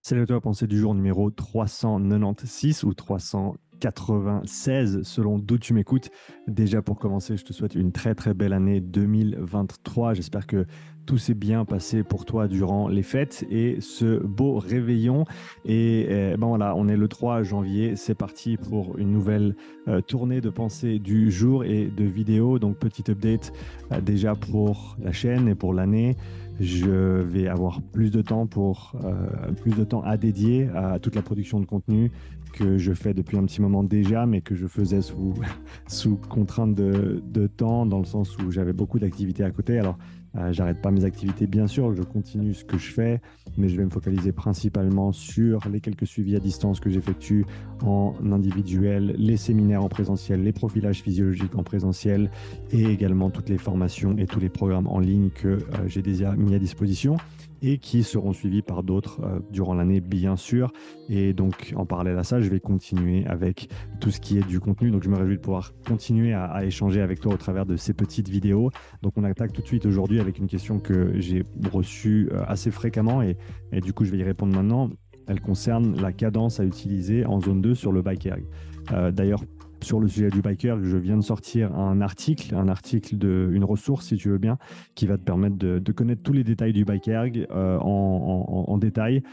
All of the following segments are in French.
Salut à toi, pensée du jour numéro 396 ou 396 selon d'où tu m'écoutes. Déjà pour commencer, je te souhaite une très très belle année 2023. J'espère que tout s'est bien passé pour toi durant les fêtes et ce beau réveillon. Et ben voilà, on est le 3 janvier, c'est parti pour une nouvelle tournée de pensée du jour et de vidéos. Donc petit update déjà pour la chaîne et pour l'année. Je vais avoir plus de temps à dédier à toute la production de contenu que je fais depuis un petit moment déjà, mais que je faisais sous contrainte de temps, dans le sens où j'avais beaucoup d'activités à côté. Alors, j'arrête pas mes activités, bien sûr, je continue ce que je fais, mais je vais me focaliser principalement sur les quelques suivis à distance que j'effectue en individuel, les séminaires en présentiel, les profilages physiologiques en présentiel et également toutes les formations et tous les programmes en ligne que j'ai déjà mis à disposition et qui seront suivis par d'autres durant l'année, bien sûr. Et donc, en parallèle à ça, je vais continuer avec tout ce qui est du contenu. Donc, je me réjouis de pouvoir continuer à échanger avec toi au travers de ces petites vidéos. Donc, on attaque tout de suite aujourd'hui avec une question que j'ai reçue assez fréquemment et du coup, je vais y répondre maintenant. Elle concerne la cadence à utiliser en zone 2 sur le bike erg. D'ailleurs, sur le sujet du biker, je viens de sortir un article une ressource, si tu veux bien, qui va te permettre de connaître tous les détails du bike erg en détail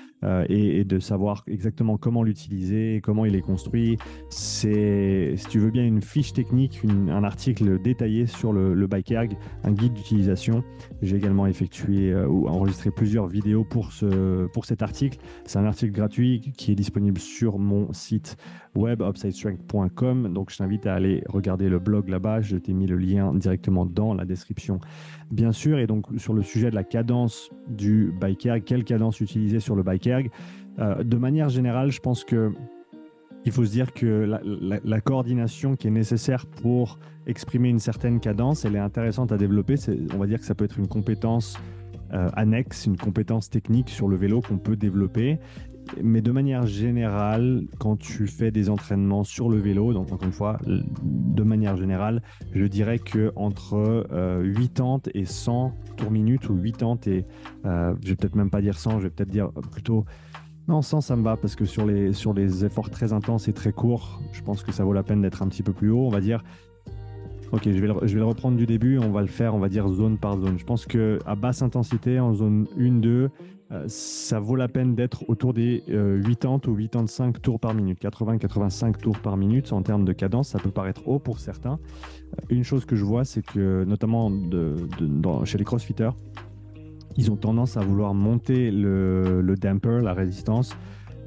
et de savoir exactement comment l'utiliser, comment il est construit. C'est, si tu veux bien, une fiche technique, un article détaillé sur le bike erg, un guide d'utilisation. J'ai également effectué ou enregistré plusieurs vidéos pour cet article. C'est un article gratuit qui est disponible sur mon site web upsidestrength.com. Donc, je t'invite à aller regarder le blog là-bas. Je t'ai mis le lien directement dans la description, bien sûr. Et donc, sur le sujet de la cadence du bike erg, quelle cadence utiliser sur le bike erg, de manière générale, je pense que il faut se dire que la coordination qui est nécessaire pour exprimer une certaine cadence, elle est intéressante à développer. On va dire que ça peut être une compétence annexe, une compétence technique sur le vélo qu'on peut développer. Mais de manière générale, quand tu fais des entraînements sur le vélo, donc encore une fois, de manière générale, je dirais que entre 80 et 100 tours minutes ou 80 et, je vais peut-être même pas dire 100, je vais peut-être dire plutôt, non, 100 ça me va parce que sur les efforts très intenses et très courts, je pense que ça vaut la peine d'être un petit peu plus haut. On va dire, ok, je vais le reprendre du début, on va le faire, on va dire zone par zone. Je pense qu'à basse intensité, en zone 1-2, ça vaut la peine d'être autour des 80 ou 85 tours par minute, 80-85 tours par minute en termes de cadence. Ça peut paraître haut pour certains. Une chose que je vois, c'est que notamment chez les crossfitters, ils ont tendance à vouloir monter le damper, la résistance,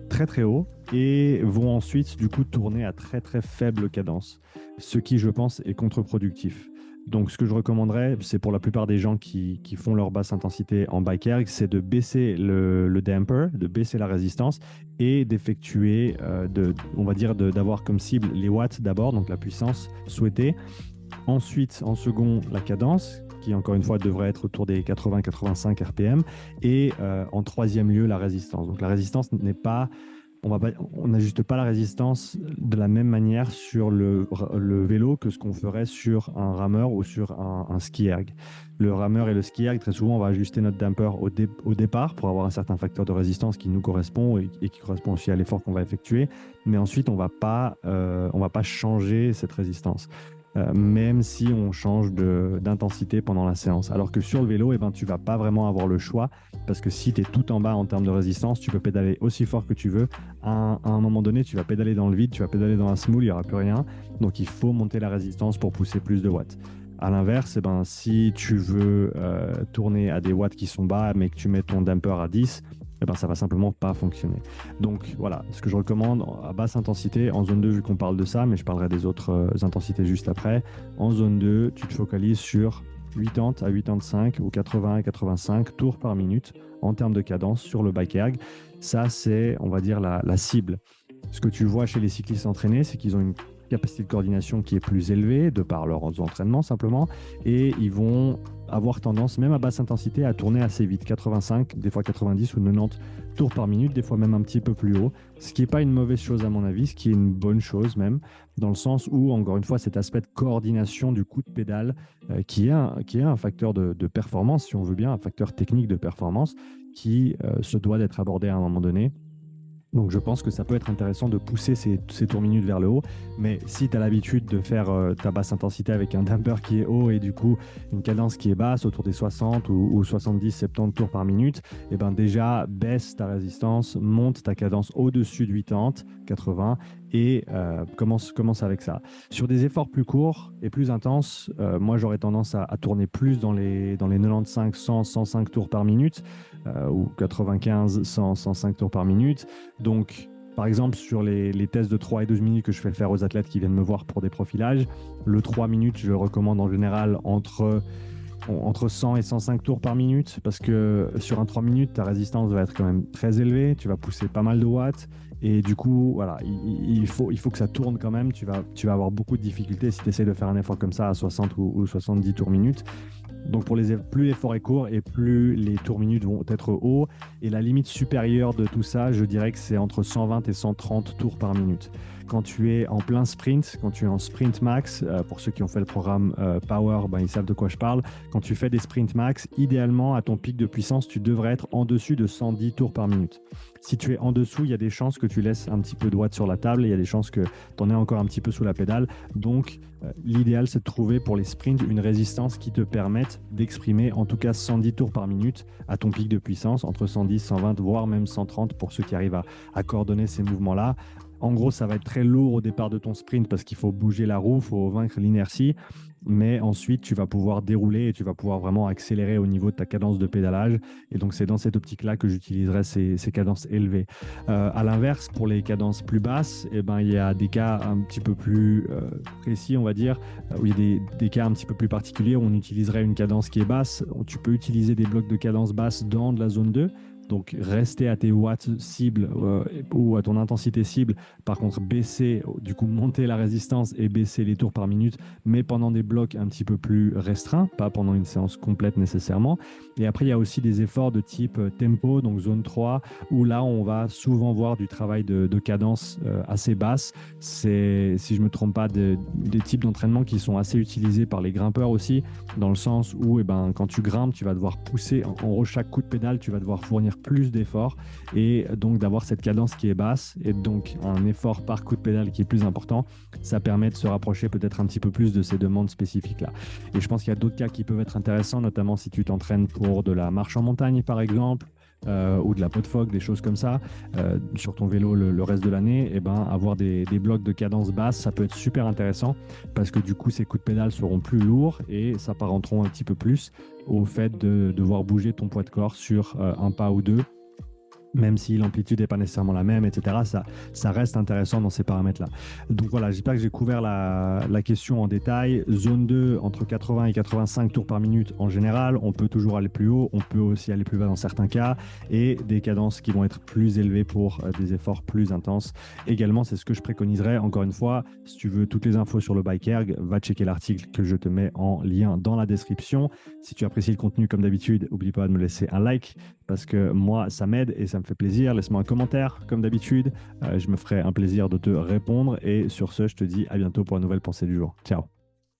très très haut et vont ensuite du coup tourner à très très faible cadence, ce qui je pense est contre-productif. Donc ce que je recommanderais, c'est pour la plupart des gens qui font leur basse intensité en bike erg, c'est de baisser le damper, de baisser la résistance et d'effectuer, on va dire d'avoir comme cible les watts d'abord, donc la puissance souhaitée. Ensuite, en second, la cadence, qui encore une fois devrait être autour des 80-85 RPM. Et en troisième lieu, la résistance. Donc la résistance n'est pas, on n'ajuste pas la résistance de la même manière sur le vélo que ce qu'on ferait sur un rameur ou sur un ski erg. Le rameur et le ski erg, très souvent, on va ajuster notre damper au départ pour avoir un certain facteur de résistance qui nous correspond et qui correspond aussi à l'effort qu'on va effectuer. Mais ensuite, on va pas changer cette résistance. Même si on change d'intensité pendant la séance. Alors que sur le vélo, eh ben, tu ne vas pas vraiment avoir le choix parce que si tu es tout en bas en termes de résistance, tu peux pédaler aussi fort que tu veux. À un moment donné, tu vas pédaler dans le vide, tu vas pédaler dans la semoule, il n'y aura plus rien. Donc il faut monter la résistance pour pousser plus de watts. À l'inverse, eh ben, si tu veux tourner à des watts qui sont bas, mais que tu mets ton damper à 10, eh ben, ça va simplement pas fonctionner. Donc voilà, ce que je recommande à basse intensité, en zone 2, vu qu'on parle de ça, mais je parlerai des autres intensités juste après. En zone 2, tu te focalises sur 80 à 85 ou 80 à 85 tours par minute en termes de cadence sur le bike erg. Ça, c'est, on va dire, la cible. Ce que tu vois chez les cyclistes entraînés, c'est qu'ils ont une capacité de coordination qui est plus élevée de par leurs entraînements simplement, et ils vont avoir tendance, même à basse intensité, à tourner assez vite, 85, des fois 90 ou 90 tours par minute, des fois même un petit peu plus haut, ce qui n'est pas une mauvaise chose à mon avis, ce qui est une bonne chose même, dans le sens où, encore une fois, cet aspect de coordination du coup de pédale, qui est un facteur de performance, si on veut bien, un facteur technique de performance, qui se doit d'être abordé à un moment donné. Donc je pense que ça peut être intéressant de pousser ces tours minutes vers le haut. Mais si tu as l'habitude de faire ta basse intensité avec un damper qui est haut et du coup une cadence qui est basse autour des 60 ou 70-70 tours par minute, et ben déjà baisse ta résistance, monte ta cadence au-dessus de 80 et commence avec ça. Sur des efforts plus courts et plus intenses, moi j'aurais tendance à tourner plus dans les 95, 100, 105 tours par minute ou 95, 100, 105 tours par minute. Donc, par exemple, sur les tests de 3 et 12 minutes que je fais faire aux athlètes qui viennent me voir pour des profilages, le 3 minutes, je recommande en général entre 100 et 105 tours par minute parce que sur un 3 minutes, ta résistance va être quand même très élevée, tu vas pousser pas mal de watts et du coup, voilà, il faut que ça tourne quand même. Tu vas avoir beaucoup de difficultés si tu essaies de faire un effort comme ça à 60 ou 70 tours minute. Donc pour plus l'effort est court et plus les tours minutes vont être hauts. Et la limite supérieure de tout ça, je dirais que c'est entre 120 et 130 tours par minute. Quand tu es en plein sprint, quand tu es en sprint max, pour ceux qui ont fait le programme Power, ben, ils savent de quoi je parle. Quand tu fais des sprint max, idéalement, à ton pic de puissance, tu devrais être en dessus de 110 tours par minute. Si tu es en dessous, il y a des chances que tu laisses un petit peu de watts sur la table, il y a des chances que tu en aies encore un petit peu sous la pédale. Donc, l'idéal, c'est de trouver pour les sprints une résistance qui te permette d'exprimer en tout cas 110 tours par minute à ton pic de puissance, entre 110, 120, voire même 130 pour ceux qui arrivent à coordonner ces mouvements-là. En gros, ça va être très lourd au départ de ton sprint parce qu'il faut bouger la roue, il faut vaincre l'inertie. Mais ensuite, tu vas pouvoir dérouler et tu vas pouvoir vraiment accélérer au niveau de ta cadence de pédalage. Et donc, c'est dans cette optique-là que j'utiliserai ces cadences élevées. À l'inverse, pour les cadences plus basses, eh ben, il y a des cas un petit peu plus précis, on va dire, où il y a des cas un petit peu plus particuliers où on utiliserait une cadence qui est basse. Tu peux utiliser des blocs de cadence basse dans de la zone 2. Donc, rester à tes watts cibles ou à ton intensité cible. Par contre, baisser, du coup, monter la résistance et baisser les tours par minute, mais pendant des blocs un petit peu plus restreints, pas pendant une séance complète nécessairement. Et après, il y a aussi des efforts de type tempo, donc zone 3, où là, on va souvent voir du travail de cadence assez basse. C'est, si je ne me trompe pas, des types d'entraînement qui sont assez utilisés par les grimpeurs aussi, dans le sens où quand tu grimpes, tu vas devoir pousser. En gros, chaque coup de pédale, tu vas devoir fournir plus d'efforts et donc d'avoir cette cadence qui est basse et donc un effort par coup de pédale qui est plus important, ça permet de se rapprocher peut-être un petit peu plus de ces demandes spécifiques-là. Et je pense qu'il y a d'autres cas qui peuvent être intéressants, notamment si tu t'entraînes pour de la marche en montagne par exemple, ou de la peau de phoque, des choses comme ça, sur ton vélo le reste de l'année, avoir des blocs de cadence basse, ça peut être super intéressant parce que du coup, ces coups de pédale seront plus lourds et s'apparenteront un petit peu plus au fait de devoir bouger ton poids de corps sur un pas ou deux, même si l'amplitude n'est pas nécessairement la même, etc. Ça reste intéressant dans ces paramètres-là. Donc voilà, j'espère que j'ai couvert la question en détail. Zone 2, entre 80 et 85 tours par minute en général. On peut toujours aller plus haut, on peut aussi aller plus bas dans certains cas, et des cadences qui vont être plus élevées pour des efforts plus intenses. Également, c'est ce que je préconiserais. Encore une fois, si tu veux toutes les infos sur le Bike Erg, va checker l'article que je te mets en lien dans la description. Si tu apprécies le contenu comme d'habitude, n'oublie pas de me laisser un like parce que moi, ça m'aide et ça me fait plaisir. Laisse-moi un commentaire, comme d'habitude. Je me ferai un plaisir de te répondre. Et sur ce, je te dis à bientôt pour une nouvelle pensée du jour. Ciao.